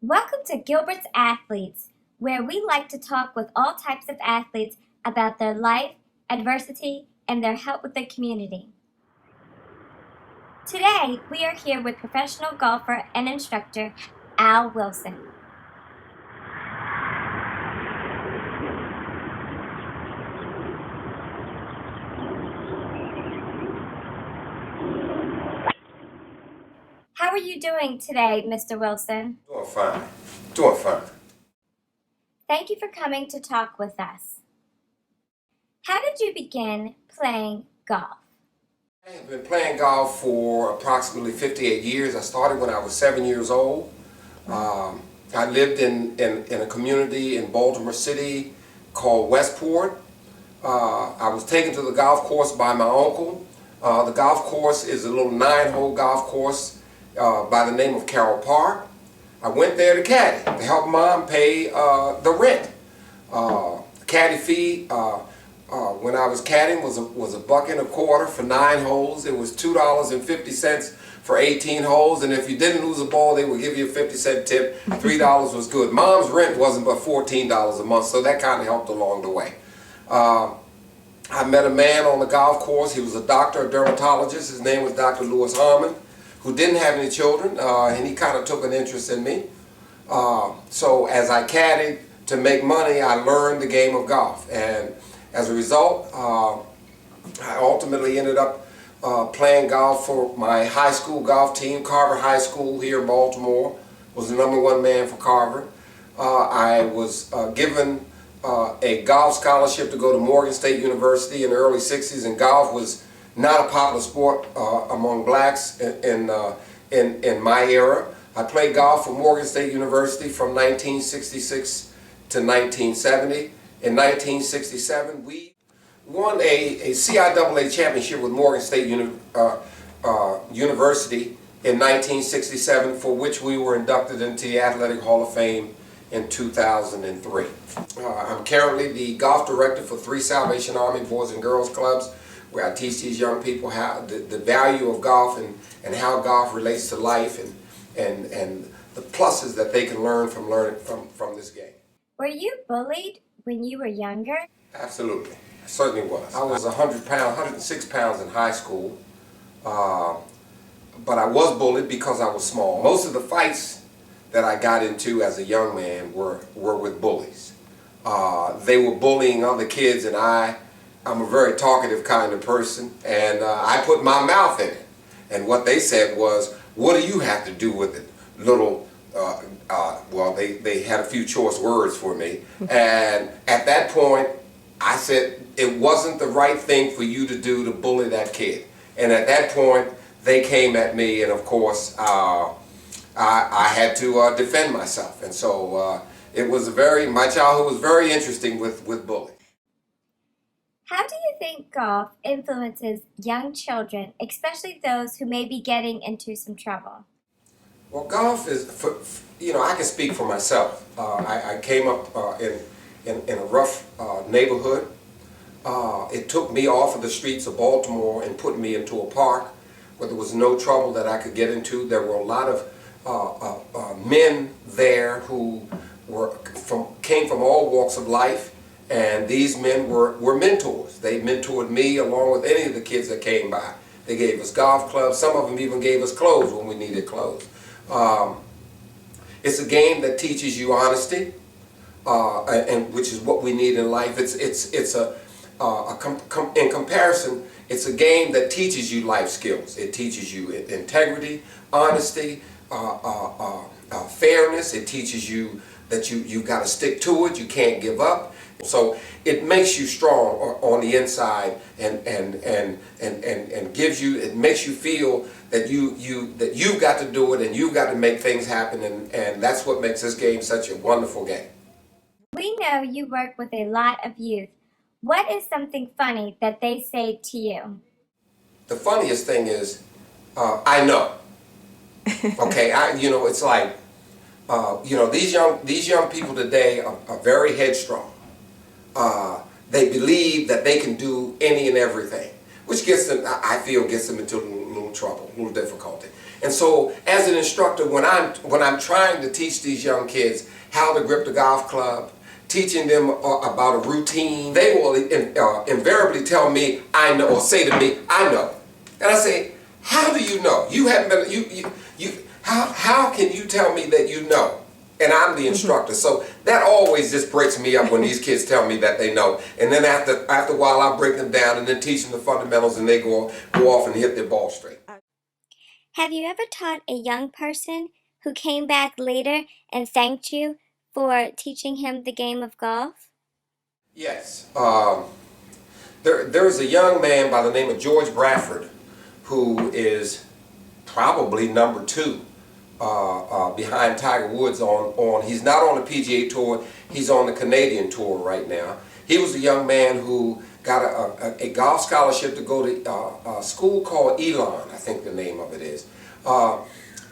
Welcome to Gilbert's Athletes, where we like to talk with all types of athletes about their life, adversity, and their help with the community. Today, we are here with professional golfer and instructor Al Wilson. How are you doing today, Mr. Wilson? Doing fine. Doing fine. Thank you for coming to talk with us. How did you begin playing golf? I have been playing golf for approximately 58 years. I started when I was 7 years old. I lived in a community in Baltimore City called Westport. I was taken to the golf course by my uncle. The golf course is a little 9-hole golf course by the name of Carroll Park. I went there to caddy to help Mom pay the rent. Caddy fee when I was caddying was a buck and a quarter for 9 holes. It was $2.50 for 18 holes, and if you didn't lose a ball, they would give you a 50-cent tip. $3 was good. Mom's rent wasn't but $14 a month, so that kind of helped along the way. I met a man on the golf course. He was a doctor, a dermatologist. His name was Dr. Lewis Harmon, who didn't have any children, and he kind of took an interest in me. So as I caddied to make money, I learned the game of golf, and as a result, I ultimately ended up playing golf for my high school golf team. Carver High School here in Baltimore was the #1 man for Carver. I was given a golf scholarship to go to Morgan State University in the early 60s, and golf was not a popular sport among blacks in my era. I played golf for Morgan State University from 1966 to 1970. In 1967, we won a CIAA championship with Morgan State University in 1967, for which we were inducted into the Athletic Hall of Fame in 2003. I'm currently the golf director for 3 Salvation Army Boys and Girls Clubs, where I teach these young people how the value of golf and how golf relates to life and the pluses that they can learn from this game. Were you bullied when you were younger? Absolutely. I certainly was. I was 106 pounds in high school, but I was bullied because I was small. Most of the fights that I got into as a young man were with bullies. They were bullying other kids, and I'm a very talkative kind of person, and I put my mouth in it. And what they said was, "What do you have to do with it, little?" Well, they had a few choice words for me, and at that point, I said it wasn't the right thing for you to do to bully that kid. And at that point, they came at me, and of course, I had to defend myself. And so my childhood was very interesting with bullying. How do you think golf influences young children, especially those who may be getting into some trouble? Well, golf is, I can speak for myself. I came up in a rough neighborhood. It took me off of the streets of Baltimore and put me into a park where there was no trouble that I could get into. There were a lot of men there who came from all walks of life, and these men were mentors. They mentored me along with any of the kids that came by. They gave us golf clubs. Some of them even gave us clothes when we needed clothes. It's a game that teaches you honesty, and which is what we need in life. In comparison, it's a game that teaches you life skills. It teaches you integrity, honesty, fairness. It teaches you that you got to stick to it. You can't give up. So it makes you strong on the inside, and gives you. It makes you feel that you've got to do it, and you've got to make things happen, and that's what makes this game such a wonderful game. We know you work with a lot of youth. What is something funny that they say to you? The funniest thing is, I know. Okay, it's like, these young people today are very headstrong. They believe that they can do any and everything, which I feel gets them into a little trouble, a little difficulty. And so as an instructor, when I'm trying to teach these young kids how to grip the golf club, teaching them about a routine, they will invariably tell me, I know, or say to me, I know. And I say, how do you know? You haven't been, how can you tell me that you know? And I'm the instructor. So that always just breaks me up when these kids tell me that they know. And then after a while, I break them down and then teach them the fundamentals, and they go off and hit their ball straight. Have you ever taught a young person who came back later and thanked you for teaching him the game of golf? Yes. There's a young man by the name of George Bradford who is probably number 2 behind Tiger Woods he's not on the PGA Tour, he's on the Canadian Tour right now. He was a young man who got a golf scholarship to go to a school called Elon, I think the name of it is.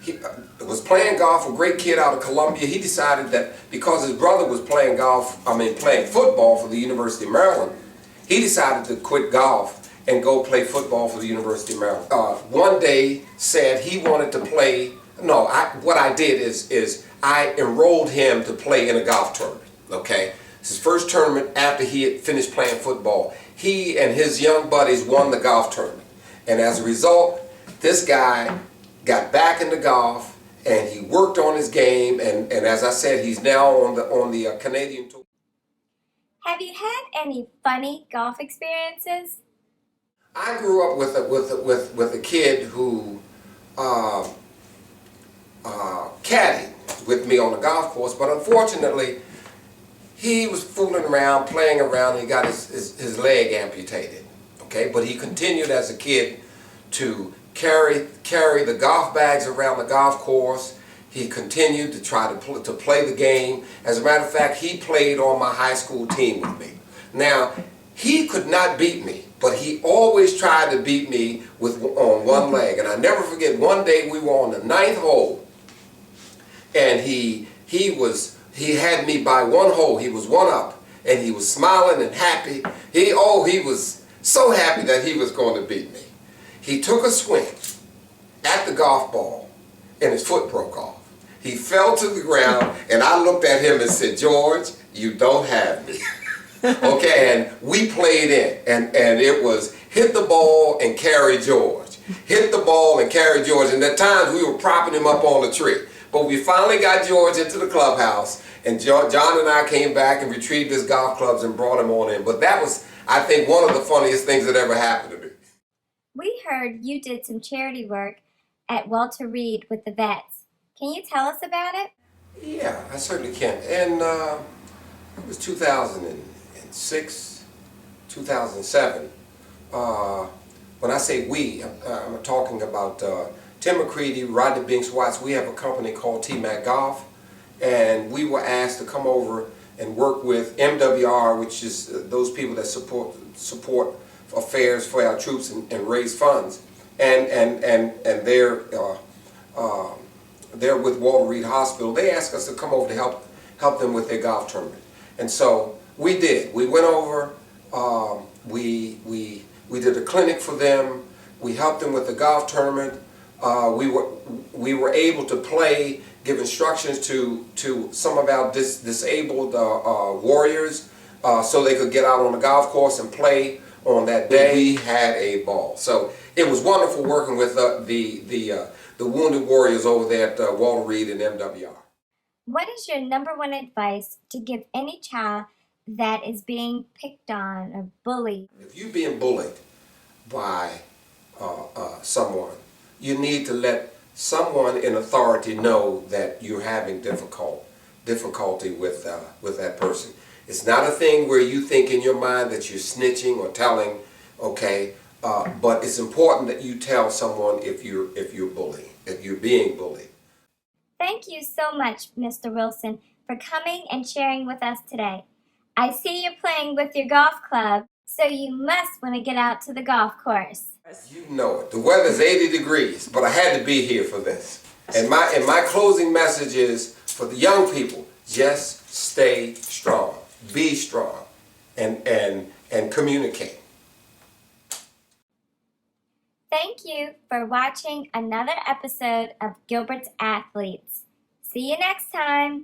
He was playing golf, a great kid out of Columbia. He decided that because his brother was playing football for the University of Maryland, he decided to quit golf and go play football for the University of Maryland. One day said he wanted to play, what I did is I enrolled him to play in a golf tournament, okay? It's his first tournament after he had finished playing football. He and his young buddies won the golf tournament. And as a result, this guy got back into golf and he worked on his game, and as I said, he's now on the Canadian Tour. Have you had any funny golf experiences? I grew up with a kid who caddied with me on the golf course, but unfortunately he was fooling around, playing around, and he got his leg amputated. Okay, but he continued as a kid to carry the golf bags around the golf course. He continued to try to play the game. As a matter of fact, he played on my high school team with me. Now, he could not beat me, but he always tried to beat me on one leg. And I never forget, one day we were on the 9th hole, and he had me by one hole. He was one up, and he was smiling and happy. He was so happy that he was going to beat me. He took a swing at the golf ball, and his foot broke off. He fell to the ground, and I looked at him and said, George, you don't have me. Okay, and we played in, and it was hit the ball and carry George. Hit the ball and carry George, and at times we were propping him up on the tree. But we finally got George into the clubhouse, and John and I came back and retrieved his golf clubs and brought him on in. But that was, I think, one of the funniest things that ever happened to me. We heard you did some charity work at Walter Reed with the vets. Can you tell us about it? Yeah, I certainly can. And it was 2006, 2007. When I say we, I'm talking about Tim McCready, Rodney Binks Watts. We have a company called T-Mac Golf, and we were asked to come over and work with MWR, which is those people that support affairs for our troops and raise funds, and they're with Walter Reed Hospital. They asked us to come over to help them with their golf tournament, and so we did. We went over. We did a clinic for them. We helped them with the golf tournament. We were able to play, give instructions to some of our disabled warriors, so they could get out on the golf course and play on that day. We had a ball. So it was wonderful working with the wounded warriors over there at Walter Reed and MWR. What is your #1 advice to give any child that is being picked on or bullied? If you're being bullied by someone, you need to let someone in authority know that you're having difficulty with that person. It's not a thing where you think in your mind that you're snitching or telling, okay, but it's important that you tell someone if you're being bullied. Thank you so much, Mr. Wilson, for coming and sharing with us today. I see you're playing with your golf club, so you must want to get out to the golf course. You know it. The weather's 80 degrees, but I had to be here for this. And my closing message is for the young people: just stay strong, be strong, and communicate. Thank you for watching another episode of Gilbert's Athletes. See you next time.